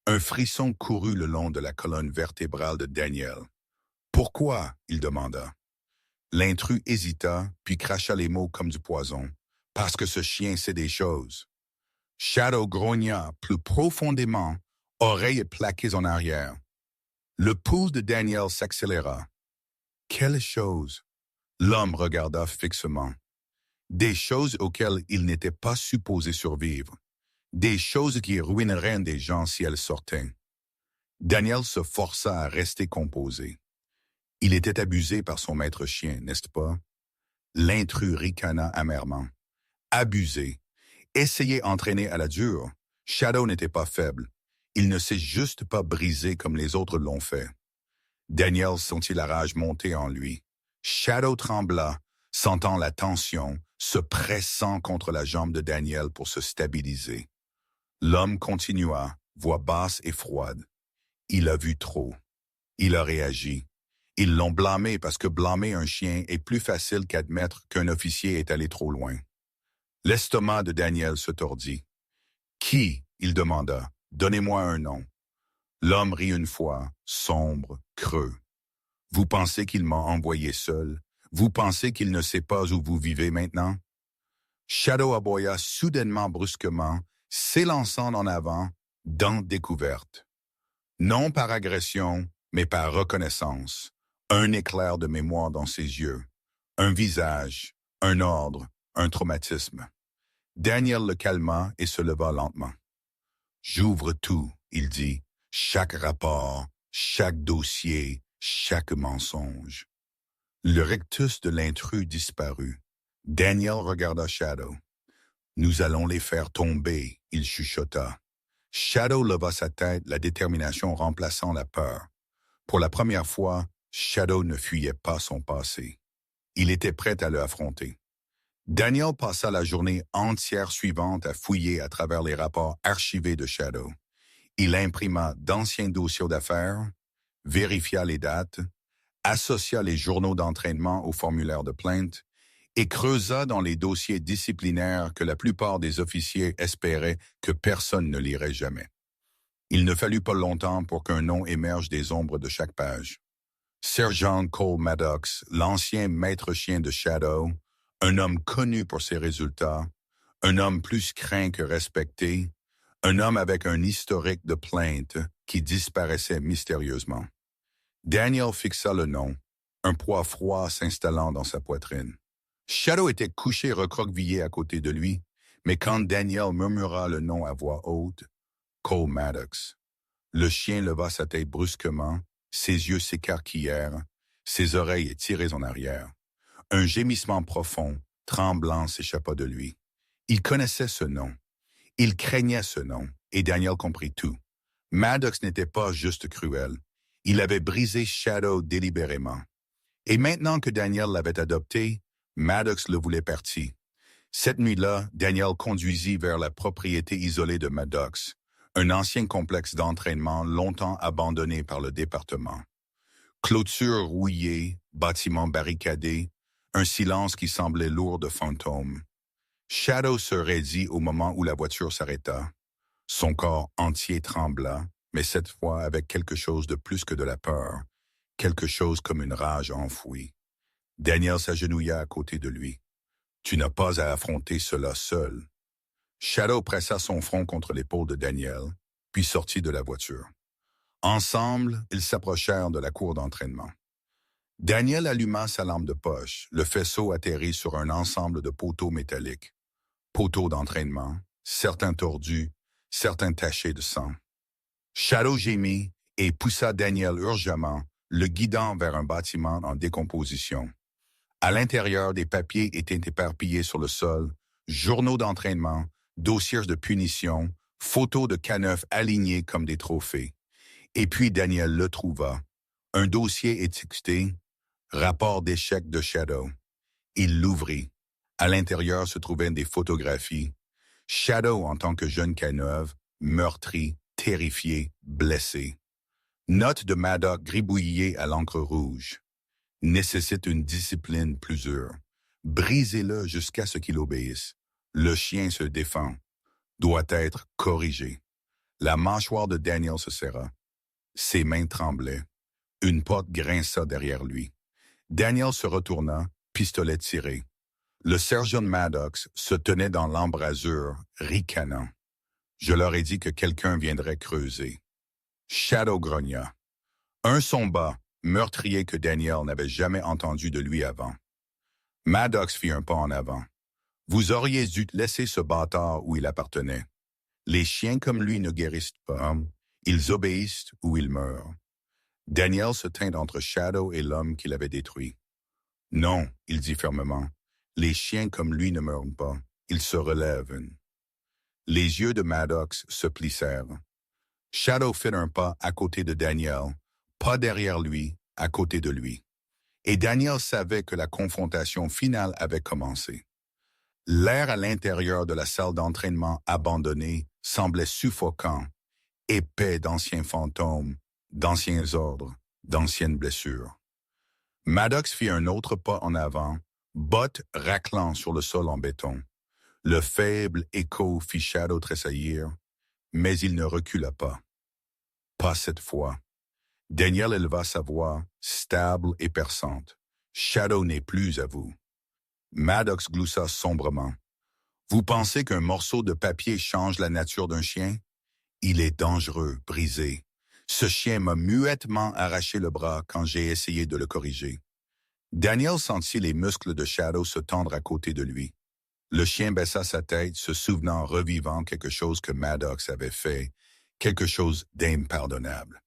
Un frisson courut le long de la colonne vertébrale de Daniel. « Pourquoi? » il demanda. L'intrus hésita, puis cracha les mots comme du poison. « Parce que ce chien sait des choses. » Shadow grogna plus profondément, oreilles plaquées en arrière. Le pouls de Daniel s'accéléra. « Quelle chose? » L'homme regarda fixement. Des choses auxquelles il n'était pas supposé survivre. Des choses qui ruineraient des gens si elles sortaient. Daniel se força à rester composé. Il était abusé par son maître chien, n'est-ce pas? L'intrus ricana amèrement. Abusé. Essayé entraîné à la dure. Shadow n'était pas faible. Il ne s'est juste pas brisé comme les autres l'ont fait. Daniel sentit la rage monter en lui. Shadow trembla, sentant la tension, se pressant contre la jambe de Daniel pour se stabiliser. L'homme continua, voix basse et froide. Il a vu trop. Il a réagi. Ils l'ont blâmé parce que blâmer un chien est plus facile qu'admettre qu'un officier est allé trop loin. L'estomac de Daniel se tordit. « Qui ?» il demanda. « Donnez-moi un nom. » L'homme rit une fois, sombre, creux. « Vous pensez qu'il m'a envoyé seul? Vous pensez qu'il ne sait pas où vous vivez maintenant? » Shadow aboya soudainement brusquement, s'élançant en avant, dents découvertes. Non par agression, mais par reconnaissance. Un éclair de mémoire dans ses yeux. Un visage, un ordre, un traumatisme. Daniel le calma et se leva lentement. « J'ouvre tout, » il dit, « chaque rapport, chaque dossier, chaque mensonge. » Le rectus de l'intrus disparut. Daniel regarda Shadow. « Nous allons les faire tomber, » il chuchota. Shadow leva sa tête, la détermination remplaçant la peur. Pour la première fois, Shadow ne fuyait pas son passé. Il était prêt à le affronter. Daniel passa la journée entière suivante à fouiller à travers les rapports archivés de Shadow. Il imprima d'anciens dossiers d'affaires, vérifia les dates, associa les journaux d'entraînement aux formulaires de plainte et creusa dans les dossiers disciplinaires que la plupart des officiers espéraient que personne ne lirait jamais. Il ne fallut pas longtemps pour qu'un nom émerge des ombres de chaque page. Sergeant Cole Maddox, l'ancien maître chien de Shadow, un homme connu pour ses résultats, un homme plus craint que respecté, un homme avec un historique de plainte qui disparaissait mystérieusement. Daniel fixa le nom, un poids froid s'installant dans sa poitrine. Shadow était couché recroquevillé à côté de lui, mais quand Daniel murmura le nom à voix haute, Cole Maddox, le chien leva sa tête brusquement, ses yeux s'écarquillèrent, ses oreilles étirées en arrière. Un gémissement profond, tremblant s'échappa de lui. Il connaissait ce nom. Il craignait ce nom, et Daniel comprit tout. Maddox n'était pas juste cruel. Il avait brisé Shadow délibérément. Et maintenant que Daniel l'avait adopté, Maddox le voulait parti. Cette nuit-là, Daniel conduisit vers la propriété isolée de Maddox, un ancien complexe d'entraînement longtemps abandonné par le département. Clôture rouillée, bâtiments barricadés, un silence qui semblait lourd de fantômes. Shadow se raidit au moment où la voiture s'arrêta. Son corps entier trembla, mais cette fois avec quelque chose de plus que de la peur, quelque chose comme une rage enfouie. Daniel s'agenouilla à côté de lui. « Tu n'as pas à affronter cela seul. » Shadow pressa son front contre l'épaule de Daniel, puis sortit de la voiture. Ensemble, ils s'approchèrent de la cour d'entraînement. Daniel alluma sa lampe de poche. Le faisceau atterrit sur un ensemble de poteaux métalliques. Poteaux d'entraînement, certains tordus, certains tachés de sang. Shadow gémit et poussa Daniel urgemment, le guidant vers un bâtiment en décomposition. À l'intérieur, des papiers étaient éparpillés sur le sol, journaux d'entraînement, dossiers de punition, photos de K9 alignés comme des trophées. Et puis Daniel le trouva. Un dossier étiqueté « Rapport d'échec de Shadow ». Il l'ouvrit. À l'intérieur se trouvaient des photographies. Shadow en tant que jeune K9, meurtri, terrifié, blessé. Note de Maddox gribouillée à l'encre rouge. Nécessite une discipline plus dure. Brisez-le jusqu'à ce qu'il obéisse. Le chien se défend. Doit être corrigé. La mâchoire de Daniel se serra. Ses mains tremblaient. Une porte grinça derrière lui. Daniel se retourna, pistolet tiré. Le sergent Maddox se tenait dans l'embrasure, ricanant. Je leur ai dit que quelqu'un viendrait creuser. Shadow grogna. Un son bas, meurtrier que Daniel n'avait jamais entendu de lui avant. Maddox fit un pas en avant. Vous auriez dû laisser ce bâtard où il appartenait. Les chiens comme lui ne guérissent pas. Ils obéissent ou ils meurent. Daniel se tint entre Shadow et l'homme qui l'avait détruit. Non, il dit fermement, les chiens comme lui ne meurent pas, ils se relèvent. Les yeux de Maddox se plissèrent. Shadow fit un pas à côté de Daniel, pas derrière lui, à côté de lui. Et Daniel savait que la confrontation finale avait commencé. L'air à l'intérieur de la salle d'entraînement abandonnée semblait suffocant, épais d'anciens fantômes, d'anciens ordres, d'anciennes blessures. Maddox fit un autre pas en avant, bottes raclant sur le sol en béton. Le faible écho fit Shadow tressaillir, mais il ne recula pas. Pas cette fois. Daniel éleva sa voix, stable et perçante. Shadow n'est plus à vous. Maddox gloussa sombrement. Vous pensez qu'un morceau de papier change la nature d'un chien? Il est dangereux, brisé. Ce chien m'a muettement arraché le bras quand j'ai essayé de le corriger. Daniel sentit les muscles de Shadow se tendre à côté de lui. Le chien baissa sa tête, se souvenant revivant quelque chose que Maddox avait fait, quelque chose d'impardonnable.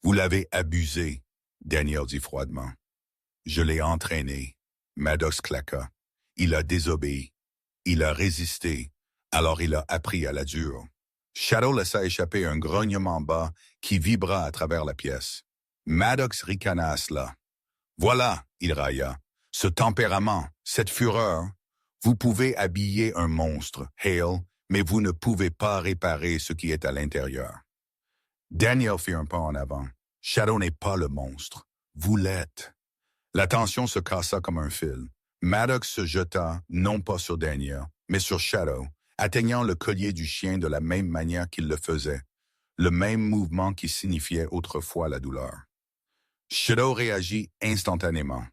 Vous l'avez abusé, Daniel dit froidement. Je l'ai entraîné. Maddox claqua. Il a désobéi. Il a résisté. Alors il a appris à la dure. Shadow laissa échapper un grognement bas qui vibra à travers la pièce. Maddox ricana à cela. Voilà, il railla. Ce tempérament, cette fureur. Vous pouvez habiller un monstre, Hale, mais vous ne pouvez pas réparer ce qui est à l'intérieur. Daniel fit un pas en avant. Shadow n'est pas le monstre. Vous l'êtes. La tension se cassa comme un fil. Maddox se jeta, non pas sur Daniel, mais sur Shadow, atteignant le collier du chien de la même manière qu'il le faisait, le même mouvement qui signifiait autrefois la douleur. Shadow réagit instantanément.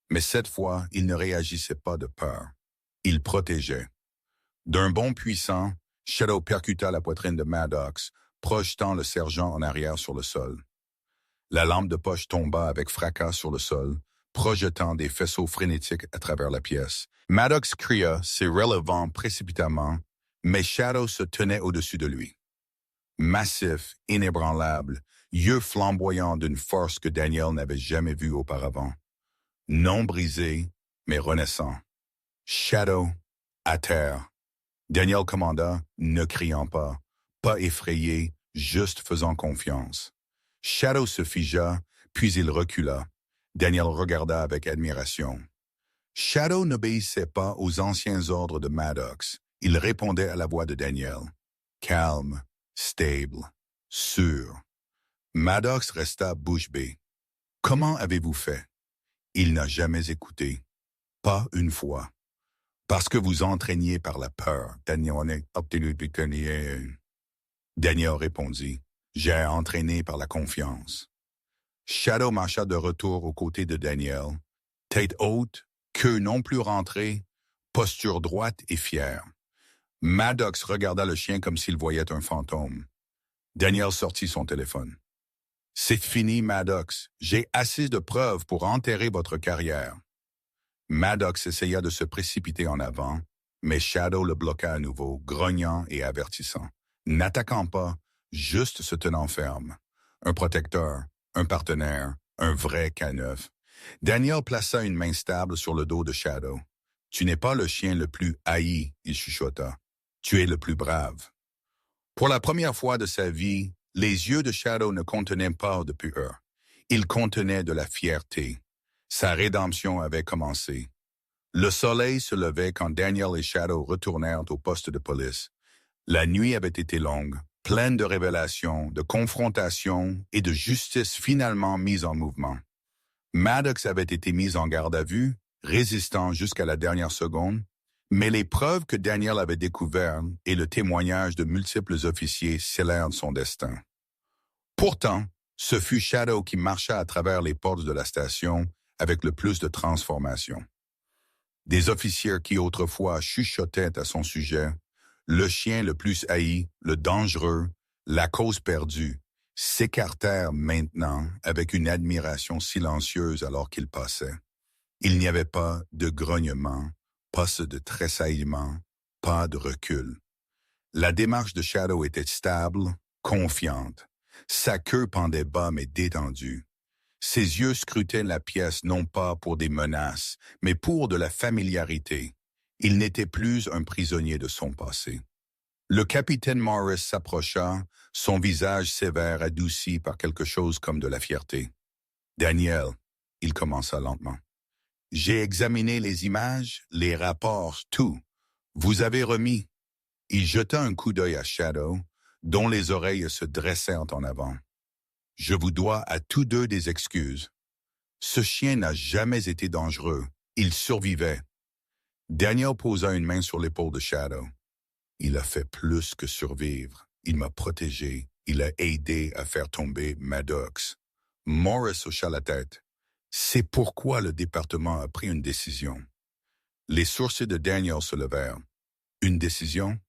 Mais cette fois, il ne réagissait pas de peur. Il protégeait. D'un bond puissant, Shadow percuta la poitrine de Maddox, projetant le sergent en arrière sur le sol. La lampe de poche tomba avec fracas sur le sol, projetant des faisceaux frénétiques à travers la pièce. Maddox cria, se relevant précipitamment, mais Shadow se tenait au-dessus de lui. Massif, inébranlable, yeux flamboyants d'une force que Daniel n'avait jamais vue auparavant. Non brisé, mais renaissant. Shadow, à terre. Daniel commanda, ne criant pas, pas effrayé, juste faisant confiance. Shadow se figea, puis il recula. Daniel regarda avec admiration. Shadow n'obéissait pas aux anciens ordres de Maddox. Il répondait à la voix de Daniel. Calme, stable, sûr. Maddox resta bouche bée. Comment avez-vous fait? Il n'a jamais écouté. Pas une fois. Parce que vous entraîniez par la peur. Daniel répondit. J'ai entraîné par la confiance. Shadow marcha de retour aux côtés de Daniel, tête haute, queue non plus rentrée, posture droite et fière. Maddox regarda le chien comme s'il voyait un fantôme. Daniel sortit son téléphone. C'est fini, Maddox. J'ai assez de preuves pour enterrer votre carrière. Maddox essaya de se précipiter en avant, mais Shadow le bloqua à nouveau, grognant et avertissant. N'attaquant pas, juste se tenant ferme. Un protecteur, un partenaire, un vrai K9. Daniel plaça une main stable sur le dos de Shadow. « Tu n'es pas le chien le plus haï, » il chuchota. « Tu es le plus brave. » Pour la première fois de sa vie, les yeux de Shadow ne contenaient pas de peur. Ils contenaient de la fierté. Sa rédemption avait commencé. Le soleil se levait quand Daniel et Shadow retournèrent au poste de police. La nuit avait été longue, pleine de révélations, de confrontations et de justice finalement mise en mouvement. Maddox avait été mis en garde à vue, résistant jusqu'à la dernière seconde, mais les preuves que Daniel avait découvertes et le témoignage de multiples officiers scellèrent son destin. Pourtant, ce fut Shadow qui marcha à travers les portes de la station avec le plus de transformation. Des officiers qui autrefois chuchotaient à son sujet, le chien le plus haï, le dangereux, la cause perdue, s'écartèrent maintenant avec une admiration silencieuse alors qu'il passait. Il n'y avait pas de grognement, pas de tressaillement, pas de recul. La démarche de Shadow était stable, confiante. Sa queue pendait bas mais détendue. Ses yeux scrutaient la pièce non pas pour des menaces, mais pour de la familiarité. Il n'était plus un prisonnier de son passé. Le capitaine Morris s'approcha, son visage sévère adouci par quelque chose comme de la fierté. « Daniel, » il commença lentement, « j'ai examiné les images, les rapports, tout. Vous avez remis. » Il jeta un coup d'œil à Shadow, dont les oreilles se dressèrent en avant. « Je vous dois à tous deux des excuses. Ce chien n'a jamais été dangereux. Il survivait. » Daniel posa une main sur l'épaule de Shadow. « Il a fait plus que survivre. Il m'a protégé. Il a aidé à faire tomber Maddox. » Morris hocha la tête. « C'est pourquoi le département a pris une décision. » Les sourcils de Daniel se levèrent. « Une décision? »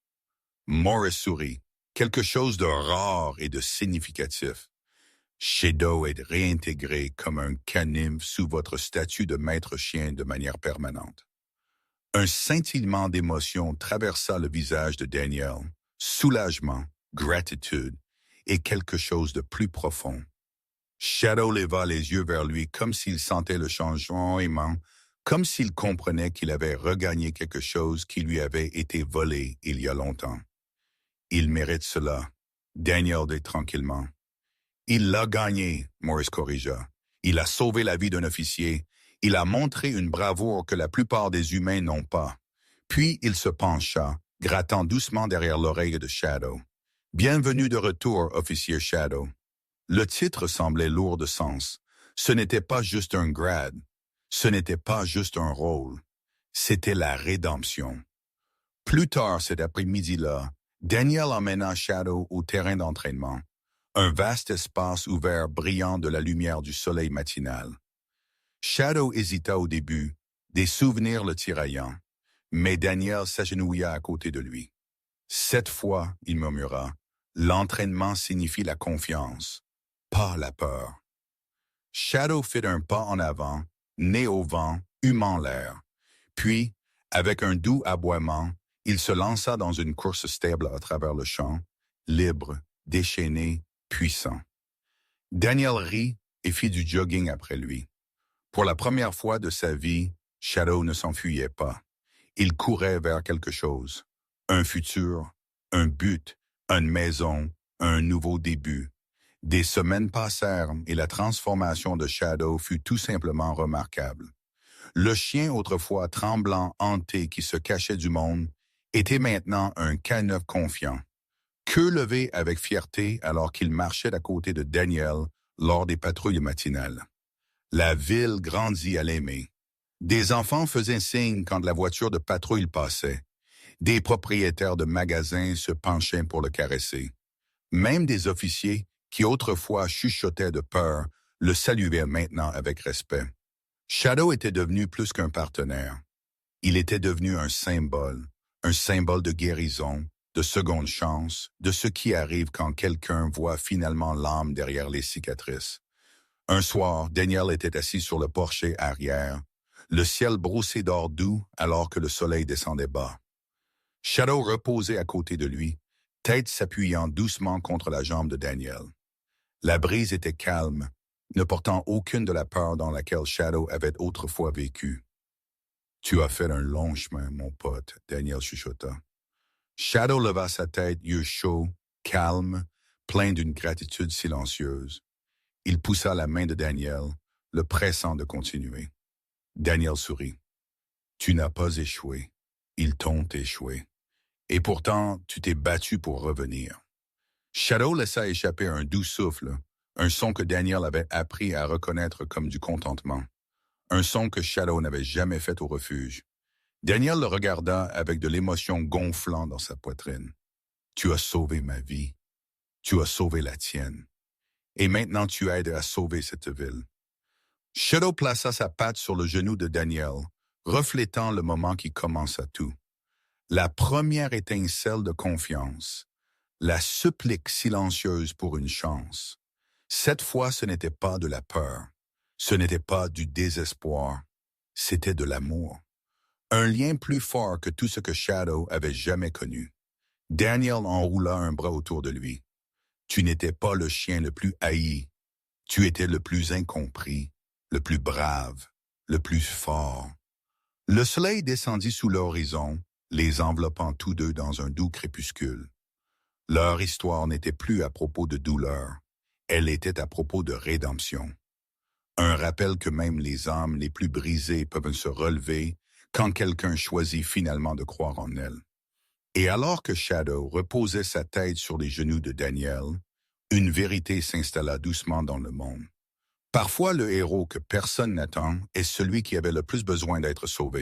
Morris sourit. Quelque chose de rare et de significatif. Shadow est réintégré comme un canim sous votre statut de maître chien de manière permanente. Un scintillement d'émotion traversa le visage de Daniel. Soulagement, gratitude et quelque chose de plus profond. Shadow leva les yeux vers lui comme s'il sentait le changement aimant, comme s'il comprenait qu'il avait regagné quelque chose qui lui avait été volé il y a longtemps. « Il mérite cela. » Daniel dit tranquillement. « Il l'a gagné, » Morris corrigea. « Il a sauvé la vie d'un officier. Il a montré une bravoure que la plupart des humains n'ont pas. » Puis il se pencha, grattant doucement derrière l'oreille de Shadow. « Bienvenue de retour, officier Shadow. » Le titre semblait lourd de sens. Ce n'était pas juste un grade. Ce n'était pas juste un rôle. C'était la rédemption. Plus tard cet après-midi-là, Daniel emmena Shadow au terrain d'entraînement, un vaste espace ouvert brillant de la lumière du soleil matinal. Shadow hésita au début, des souvenirs le tiraillant, mais Daniel s'agenouilla à côté de lui. « Cette fois, » il murmura, « l'entraînement signifie la confiance, pas la peur. » Shadow fit un pas en avant, nez au vent, humant l'air. Puis, avec un doux aboiement, il se lança dans une course stable à travers le champ, libre, déchaîné, puissant. Daniel rit et fit du jogging après lui. Pour la première fois de sa vie, Shadow ne s'enfuyait pas. Il courait vers quelque chose. Un futur, un but, une maison, un nouveau début. Des semaines passèrent et la transformation de Shadow fut tout simplement remarquable. Le chien autrefois tremblant, hanté, qui se cachait du monde, était maintenant un canef confiant. Queue levée avec fierté alors qu'il marchait à côté de Daniel lors des patrouilles matinales. La ville grandit à l'aimer. Des enfants faisaient signe quand la voiture de patrouille passait. Des propriétaires de magasins se penchaient pour le caresser. Même des officiers, qui autrefois chuchotaient de peur, le saluaient maintenant avec respect. Shadow était devenu plus qu'un partenaire. Il était devenu un symbole de guérison, de seconde chance, de ce qui arrive quand quelqu'un voit finalement l'âme derrière les cicatrices. Un soir, Daniel était assis sur le porche arrière, le ciel broussé d'or doux alors que le soleil descendait bas. Shadow reposait à côté de lui, tête s'appuyant doucement contre la jambe de Daniel. La brise était calme, ne portant aucune de la peur dans laquelle Shadow avait autrefois vécu. « Tu as fait un long chemin, mon pote, » Daniel chuchota. Shadow leva sa tête, yeux chauds, calme, plein d'une gratitude silencieuse. Il poussa la main de Daniel, le pressant de continuer. Daniel sourit. « Tu n'as pas échoué. Ils t'ont échoué. Et pourtant, tu t'es battu pour revenir. » Shadow laissa échapper un doux souffle, un son que Daniel avait appris à reconnaître comme du contentement. Un son que Shadow n'avait jamais fait au refuge. Daniel le regarda avec de l'émotion gonflant dans sa poitrine. « Tu as sauvé ma vie. Tu as sauvé la tienne. Et maintenant tu aides à sauver cette ville. » Shadow plaça sa patte sur le genou de Daniel, reflétant le moment qui commença tout. La première étincelle de confiance. La supplique silencieuse pour une chance. Cette fois, ce n'était pas de la peur. Ce n'était pas du désespoir. C'était de l'amour. Un lien plus fort que tout ce que Shadow avait jamais connu. Daniel enroula un bras autour de lui. Tu n'étais pas le chien le plus haï. Tu étais le plus incompris, le plus brave, le plus fort. Le soleil descendit sous l'horizon, les enveloppant tous deux dans un doux crépuscule. Leur histoire n'était plus à propos de douleur, elle était à propos de rédemption. Un rappel que même les âmes les plus brisées peuvent se relever quand quelqu'un choisit finalement de croire en elles. Et alors que Shadow reposait sa tête sur les genoux de Daniel, une vérité s'installa doucement dans le monde. Parfois, le héros que personne n'attend est celui qui avait le plus besoin d'être sauvé.